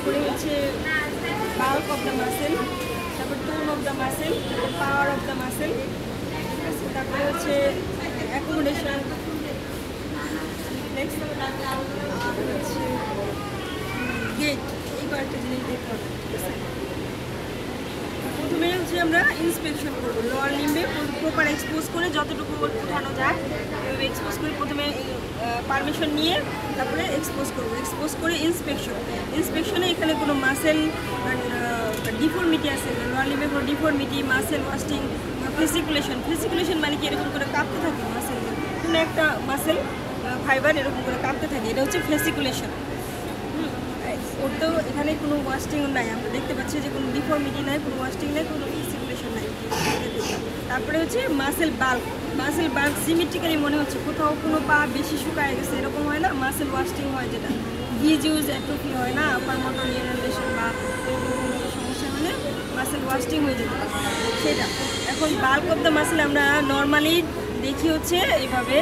তারপরে হচ্ছে bulk of the muscle, তারপর টোন অফ দ্য মাসেল, তারপর পাওয়ার অফ দ্য মাসেল, ঠিক আছে। তারপরে হচ্ছে অ্যাকোমোডেশন, নেক্সট হচ্ছে গেট, এই কয়েকটা জিনিস দেখতে হবে, ঠিক আছে। প্রথমে হচ্ছে আমরা ইন্সপেকশন করবো, লোয়ার লিম্বে প্রপার এক্সপোজ করে যতটুকু উঠানো যায় এভাবে এক্সপোজ করে প্রথমে পারমিশন নিয়ে তারপরে এক্সপোজ করবো, এক্সপোজ করে ইন্সপেকশনে এখানে কোনো মাসেল ডিফর্মিটি আছে, লোয়ার লিম্বে কোনো ডিফর্মিটি, মাসেল ওয়াস্টিং, ফেসিকুলেশন মানে কি এরকম করে কাঁপতে থাকে মাসেল, কোনো একটা মাসেল ফাইবার এরকম করে কাঁপতে থাকে, এটা হচ্ছে ফেসিকুলেশন। ওর তো এখানে কোনো ওয়াস্টিং নাই, আমরা দেখতে পাচ্ছি যে কোনো ডিফর্মিটি নাই, কোনো ওয়াস্টিং নাই, কোনো ফেসিকুলেশন নাই। তারপরে হচ্ছে মাসেল বাল্ক সিমেট্রিক্যালি মনে হচ্ছে, কোথাও কোনো পা বেশি শুকায় গেছে এরকম হয় না, মাসেল ওয়াস্টিং হয়, যেটা ভিজুজ অ্যাট্রফি হয় না, আপার মোটর নিউরন বা সমস্যা হলে মাসেল ওয়াস্টিং হয়ে যেতে পারে সেটা। এখন বাল্ক অফ দ্য মাসেল আমরা নর্মালি দেখি হচ্ছে এইভাবে,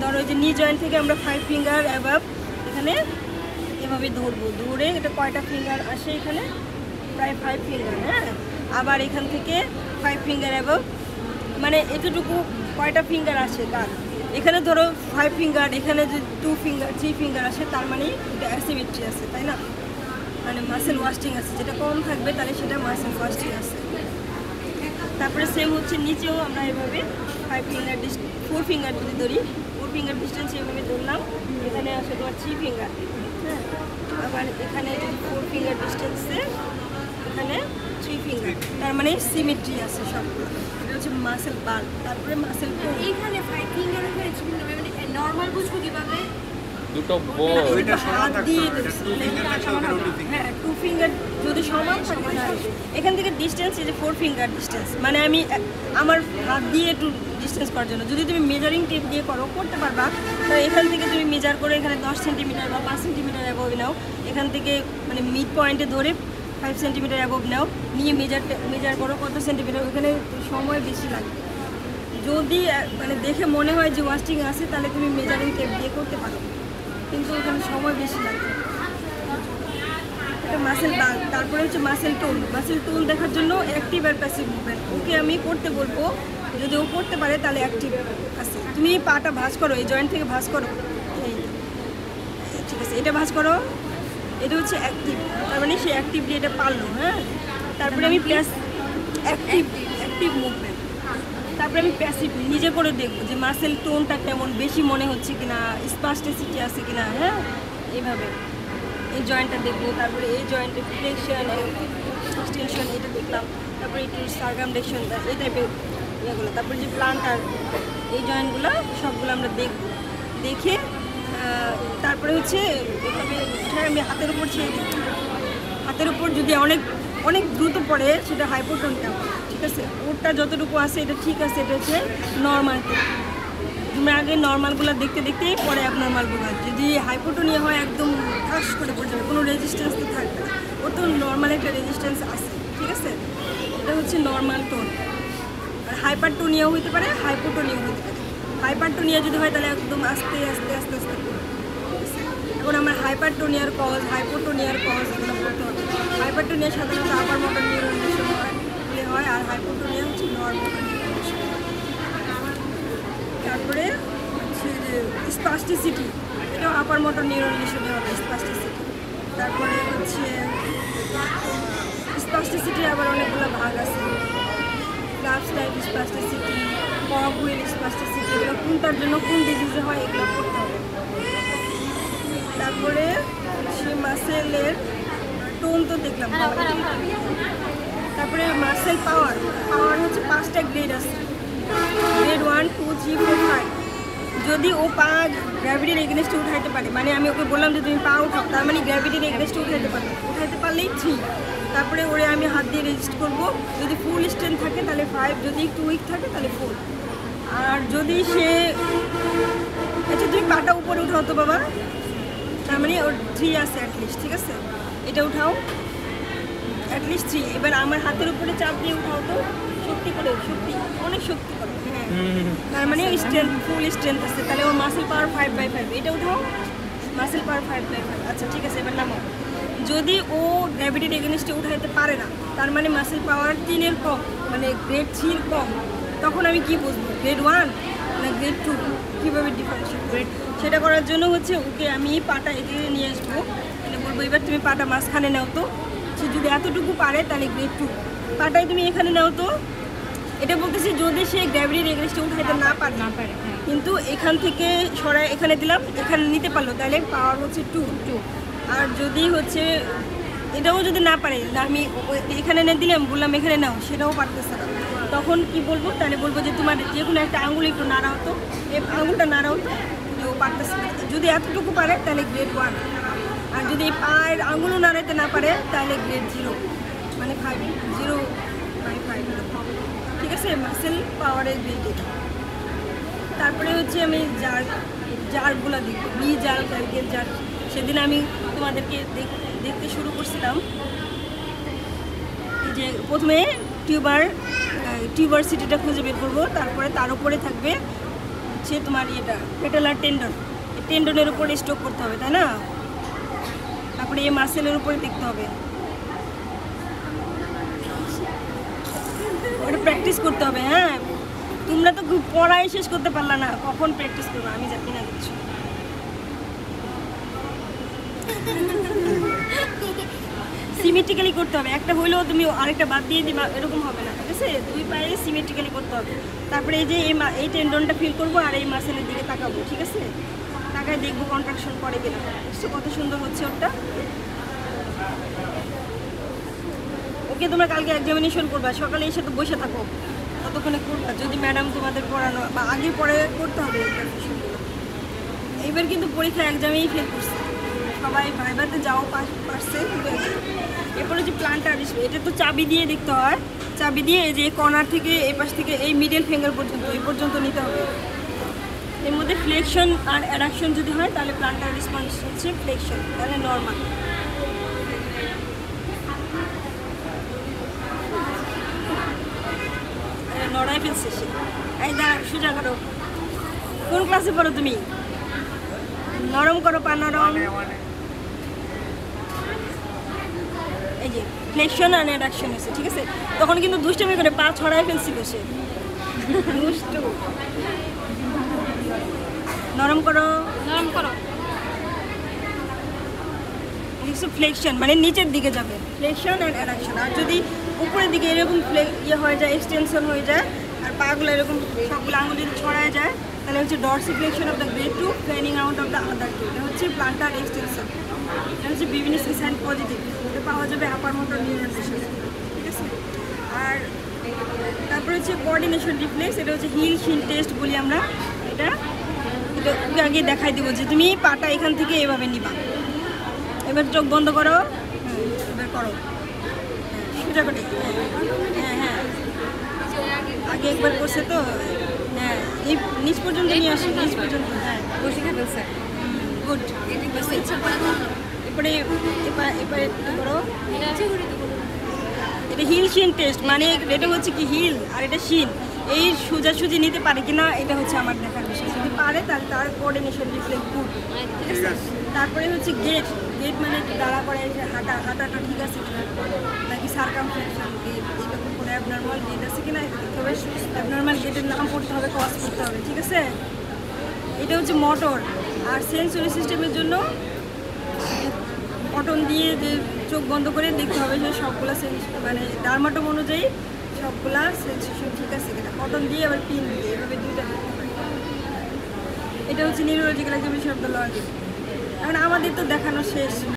ধরো যে নি জয়েন্ট থেকে আমরা 5 ফিঙ্গার অ্যাবাভ এখানে এভাবে ধরবো, ধরে এটা কয়টা ফিঙ্গার আসে এখানে, প্রায় 5 ফিঙ্গার, হ্যাঁ। আবার এখান থেকে 5 ফিঙ্গার অ্যাবাভ মানে এতটুকু কয়টা ফিঙ্গার আসে তার, এখানে ধরো 5 ফিঙ্গার, এখানে যদি 2 ফিঙ্গার 3 ফিঙ্গার আসে, তার মানে এটা অ্যাসিমেট্রি আছে, তাই না, মানে মাসেল ওয়াস্টিং আছে, যেটা কম থাকবে তাহলে সেটা মাসেল ওয়াস্টিং আছে। তারপরে সেম হচ্ছে নিচেও আমরা এভাবে 5 ফিঙ্গার 4 ফিঙ্গার যদি ধরি, 4 ফিঙ্গার ডিস্টেন্স এভাবে ধরলাম, এখানে আসে তোমার 3 ফিঙ্গার, হ্যাঁ। আবার এখানে যদি 4 ফিঙ্গার ডিস্টেন্সে এখানে 3 ফিঙ্গার, তার মানে সিমেট্রি আছে সবগুলো, এটা হচ্ছে মাসেল বাল্ক। তারপরে মাসেল টোন, এখানে 5 ফিঙ্গার হয়ে মানে নরমাল বুঝবো কিভাবে, দুটো বল হাত দিয়ে হ্যাঁ 2 ফিঙ্গার যদি সমান থাকে, এখান থেকে ডিস্টেন্স এই যে 4 ফিঙ্গার ডিস্টেন্স, মানে আমি আমার হাত দিয়ে একটু ডিস্টেন্স করার জন্য, যদি তুমি মেজারিং টেপ দিয়ে করতে পারবা, তো এখান থেকে তুমি মেজার করে এখানে 10 সেন্টিমিটার বা 5 সেন্টিমিটার অ্যাবভ নাও, এখান থেকে মানে মিড পয়েন্টে ধরে 5 সেন্টিমিটার অ্যাবভ নাও, নিয়ে মেজার করো কত সেন্টিমিটার, ওখানে সময় বেশি লাগবে। যদি মানে দেখে মনে হয় যে ওয়াস্টিং আছে, তাহলে তুমি মেজারিং টেপ দিয়ে করতে পারো, কিন্তু ওখানে সময় বেশি লাগে। এটা মাসেল বাল্ক। তারপরে হচ্ছে মাসেল টোন দেখার জন্য অ্যাক্টিভ আর প্যাসিভ মুভমেন্ট, ওকে আমি করতে বলবো, যদি ও করতে পারে তাহলে অ্যাক্টিভ আছে। তুমি পাটা ভাঁজ করো, এই জয়েন্ট থেকে ভাঁজ করো, এই ঠিক আছে, এটা ভাঁজ করো, এটা হচ্ছে অ্যাক্টিভ, তার মানে সে অ্যাক্টিভলি এটা পারলো, হ্যাঁ। তারপরে আমি অ্যাক্টিভ মুভমেন্ট, তারপরে আমি প্যাসিভলি নিজে করে দেখবো যে মাসেল টোনটা কেমন, বেশি মনে হচ্ছে কিনা, স্পাস্টিসিটি আছে কিনা, হ্যাঁ, এইভাবে এই জয়েন্টটা দেখবো। তারপরে এই জয়েন্টের ফ্লেকশন এক্সটেনশন এটা দেখলাম, তারপরে একটু সার্কামডেকশন এই টাইপের ইয়েগুলো, তারপরে যে প্লান্টার এই জয়েন্টগুলো সবগুলো আমরা দেখব, দেখে তারপরে হচ্ছে এভাবে আমি হাতের উপর ছেড়ে দিই। হাতের উপর যদি অনেক দ্রুত পড়ে সেটা হাইপোটোনিয়া, ঠিক আছে, ওরটা যতটুকু আছে এটা ঠিক আছে, এটা হচ্ছে নর্মাল। তুমি আগে নর্মালগুলো দেখতে দেখতেই পরে অ্যাবনর্মালগুলো, যদি হাইপোটোনিয়া হয় একদম ঠাস করে পড়ে যাবে, কোনো রেজিস্ট্যান্স তো থাকবে না, ওর তো নর্মাল একটা রেজিস্ট্যান্স আছে, ঠিক আছে, এটা হচ্ছে নর্মাল টোন। আর হাইপারটোনিয়াও হইতে পারে, হাইপোটোনিয়াও হইতে পারে। হাইপারটোনিয়া যদি হয় তাহলে একদম আস্তে আস্তে আস্তে আস্তে করবে। এখন আমার হাইপারটোনিয়ার কজ, হাইপোটোনিয়ার কজ এগুলো করতে হবে। হাইপারটোনিয়া সাধারণত আপার মোটর নিউরন হয়, আর হাইপোটোনিয়া হচ্ছে লোয়ার মোটর নিউরন। তারপরে হচ্ছে যে স্পাস্টিসিটি, এটাও আপার মোটর নিউরন হিসেবে হবে স্পাস্টিসিটি। তারপরে হচ্ছে স্পাস্টিসিটি আবার অনেকগুলো ভাগ আছে, clubs type spasticity, কগ wheel spasticity, এগুলো কোনটার জন্য কোন ডিজিজে হয় এগুলো করতে হবে। তারপরে হচ্ছে মাসেলের টোন তো দেখলাম, তারপরে মাসেল পাওয়ার হচ্ছে 5টা গ্রেড আছে, গ্রেড 1, 2, 3, 4, 5। যদি ও পা গ্র্যাভিটির এগেনস্টে উঠাইতে পারে, মানে আমি ওকে বললাম যে তুমি পা উঠাও, তার মানে গ্র্যাভিটির এগেনস্টে উঠাইতে পারলেই 3। তারপরে ওরে আমি হাত দিয়ে রেজিস্ট করবো, যদি ফুল স্ট্রেন্থ থাকে তাহলে 5, যদি একটু উইক থাকে তাহলে 4। আর যদি সে আচ্ছা তুমি পাটা উপরে উঠাও তো বাবা, তার মানে ওর 3 আছে অ্যাটলিস্ট, ঠিক আছে, এটা উঠাও অ্যাটলিস্ট 3। এবার আমার হাতের উপরে চাপ দিয়ে উঠাও তো, শক্তি করে, অনেক শক্তি করে, হ্যাঁ, তার মানে স্ট্রেন্থ, ফুল স্ট্রেন্থ আছে, তাহলে ওর মাসেল পাওয়ার 5/5। এটা উঠাও, মাসেল পাওয়ার 5/5। আচ্ছা ঠিক আছে, এবার নামাও, যদি ও গ্র্যাভিটির এগেনস্টে উঠাইতে পারে না, তার মানে মাসেল পাওয়ার 3-এর কম, মানে গ্রেড 3-র কম, তখন আমি কি বুঝবো গ্রেড 1 না গ্রেড 2 কীভাবে ডিফারেন্সিয়েট গ্রেড? সেটা করার জন্য হচ্ছে ওকে আমি পাটা এদিকে নিয়ে আসবো, মানে বলবো এবার তুমি পাটা মাঝখানে নাও তো, সে যদি এতটুকু পারে তাহলে গ্রেড 2, পাটাই তুমি এখানে নাও তো। এটা বলতেছি যদি সে গ্র্যাভিটির এগেনস্টে উঠাইতে না পারে, কিন্তু এখান থেকে সরাই এখানে দিলাম, এখানে নিতে পারলো, তাহলে পাওয়ার হচ্ছে 2। আর যদি হচ্ছে এটাও যদি না পারে, আমি এখানে এনে দিলাম, বললাম এখানে নাও, সেটাও পারতেছে না, তখন কি বলবো? তাহলে বলবো যে তোমার যে কোনো একটা আঙুল একটু নাড়া হতো, এই আঙুলটা নাড়া হতো, যে ও পারতেছে না। যদি এতটুকু পারে তাহলে গ্রেড 1, আর যদি পায়ের আঙুলও নাড়াইতে না পারে তাহলে গ্রেড 0, মানে 5 ঠিক আছে, মাসেল পাওয়ারের গ্রেড। তারপরে হচ্ছে আমি জারগুলো দেখব, বি জার, ক্যালকের জার। সেদিন আমি তোমাদেরকে দেখতে শুরু করছিলাম যে প্রথমে টিউবারসিটিটা খুঁজে বের করবো, তারপরে তার উপরে থাকবে হচ্ছে তোমার ইয়েটা পেটালার টেন্ডন, টেন্ডনের উপরে স্টক করতে হবে, তাই না? তারপরে এই মাসেলের উপরে দেখতে হবে, ওটা প্র্যাকটিস করতে হবে। হ্যাঁ, তোমরা তো পড়াই শেষ করতে পারলা না, কখন প্র্যাকটিস করবো আমি জানি না কিছু। সিমেট্রিক্যালি করতে হবে, একটা হইলেও তুমি আরেকটা বাদ দিয়ে দিবা, এরকম হবে না, ঠিক আছে? 2 পায়ে সিমেট্রিক্যালি করতে হবে। তারপরে এই যে এই টেন্ডনটা ফিল করবো আর এই মাসেলের দিকে তাকাবো, ঠিক আছে? তাকায় দেখবো কন্ট্রাকশন করে কিনা। কত সুন্দর হচ্ছে ওটা। ওকে তোমরা কালকে এক্সামিনেশন করবা, সকালে এসে তো বসে থাকো, ততক্ষণে করবা, যদি ম্যাডাম তোমাদের পড়ানো বা আগে পরে করতে হবে এক্সামিনেশনগুলো। এইবার কিন্তু পরীক্ষা এক্সামেই ফেল করছে সবাই, ভাইভাতে যাও পারছে, এরপরে যে প্ল্যান্টার আসবে, এটা তো চাবি দিয়ে দেখতে হয়, চাবি দিয়ে এই যে কর্নার থেকে এই পাশ থেকে এই মিডল ফিঙ্গার পর্যন্ত, এই পর্যন্ত নিতে হবে। এর মধ্যে ফ্লেকশন আর অ্যাডাকশন যদি হয় তাহলে প্ল্যান্টার রেসপন্স হচ্ছে ফ্লেকশন, তাহলে নর্মাল। নড়াই ফেলছে সে, এই দা সোজা করো। কোন ক্লাসে পড়ো তুমি? নরম করো পা, নরম। এই যে ফ্লেকশন আর অ্যাডাকশন আছে, ঠিক আছে? তখন কিন্তু দুষ্টামি করে পা ছড়াই ফেলছিল সে, দুষ্ট। নরম করো, নরম করো। ফ্লেকশন মানে নিচের দিকে যাবে, ফ্লেকশন আর অ্যাডাকশন। আর যদি উপরের দিকে এরকম হয়ে যায়, এক্সটেনশন হয়ে যায়, আর পাগুলো এরকম সবগুলো আঙুল যদি ছড়ায় যায়, তাহলে হচ্ছে dorsiflexion of the great 2, fanning out of the other 2। এটা হচ্ছে প্লান্টার এক্সটেনশন, এটা হচ্ছে বিভিন্ন সাইন পজিটিভ, এটা পাওয়া যাবে আপার মোটর নিউরনের সাথে, ঠিক আছে? আর তারপরে হচ্ছে কোঅর্ডিনেশন রিফ্লেক্স, এটা হচ্ছে হিল শিন টেস্ট বলি আমরা। এটা ওকে আগে দেখাই দিব যে তুমি পাটা এখান থেকে এভাবে নিবা। এবার চোখ বন্ধ করো, এবার করো, সোজা করে। হ্যাঁ হ্যাঁ, আগে একবার করছে তো, হ্যাঁ এই নিচ পর্যন্ত নিয়ে আসি, নিচ পর্যন্ত। হ্যাঁ, বসে ফেলছে। গুড। এরপরে এবারে করো, এটা হিল শিন টেস্ট, মানে এটা হচ্ছে কি হিল আর এটা শিন, এই সোজাসুজি নিতে পারে কিনা এটা হচ্ছে আমার দেখার বিষয়। যদি পারে তাহলে তার কোঅর্ডিনেশন রিফ্লেক্ট গুড, ঠিক আছে? তারপরে হচ্ছে গেট মানে একটু দাঁড়া করে হাঁটাটা ঠিক আছে কিনা, নাকি সার্কামফ্লেকশন গেট, এরকম কোনো অ্যাবনর্মাল গেট আছে কিনা এটা দেখতে হবে। অ্যাবনর্মাল গেটের নাম পড়তে হবে, কজ করতে হবে, ঠিক আছে? এটা হচ্ছে মোটর। আর সেন্সরি সিস্টেমের জন্য কটন দিয়ে যে চোখ বন্ধ করে দেখতে হবে যে সবগুলা মানে ডার্মাটোম অনুযায়ী সবগুলা সেন্সেশন ঠিক আছে কিনা, কটন দিয়ে আবার পিন দিয়ে এভাবে দুইটা দেখতে হবে। এটা হচ্ছে neurological examination of the logic. এখন আমাদের তো দেখানো শেষ।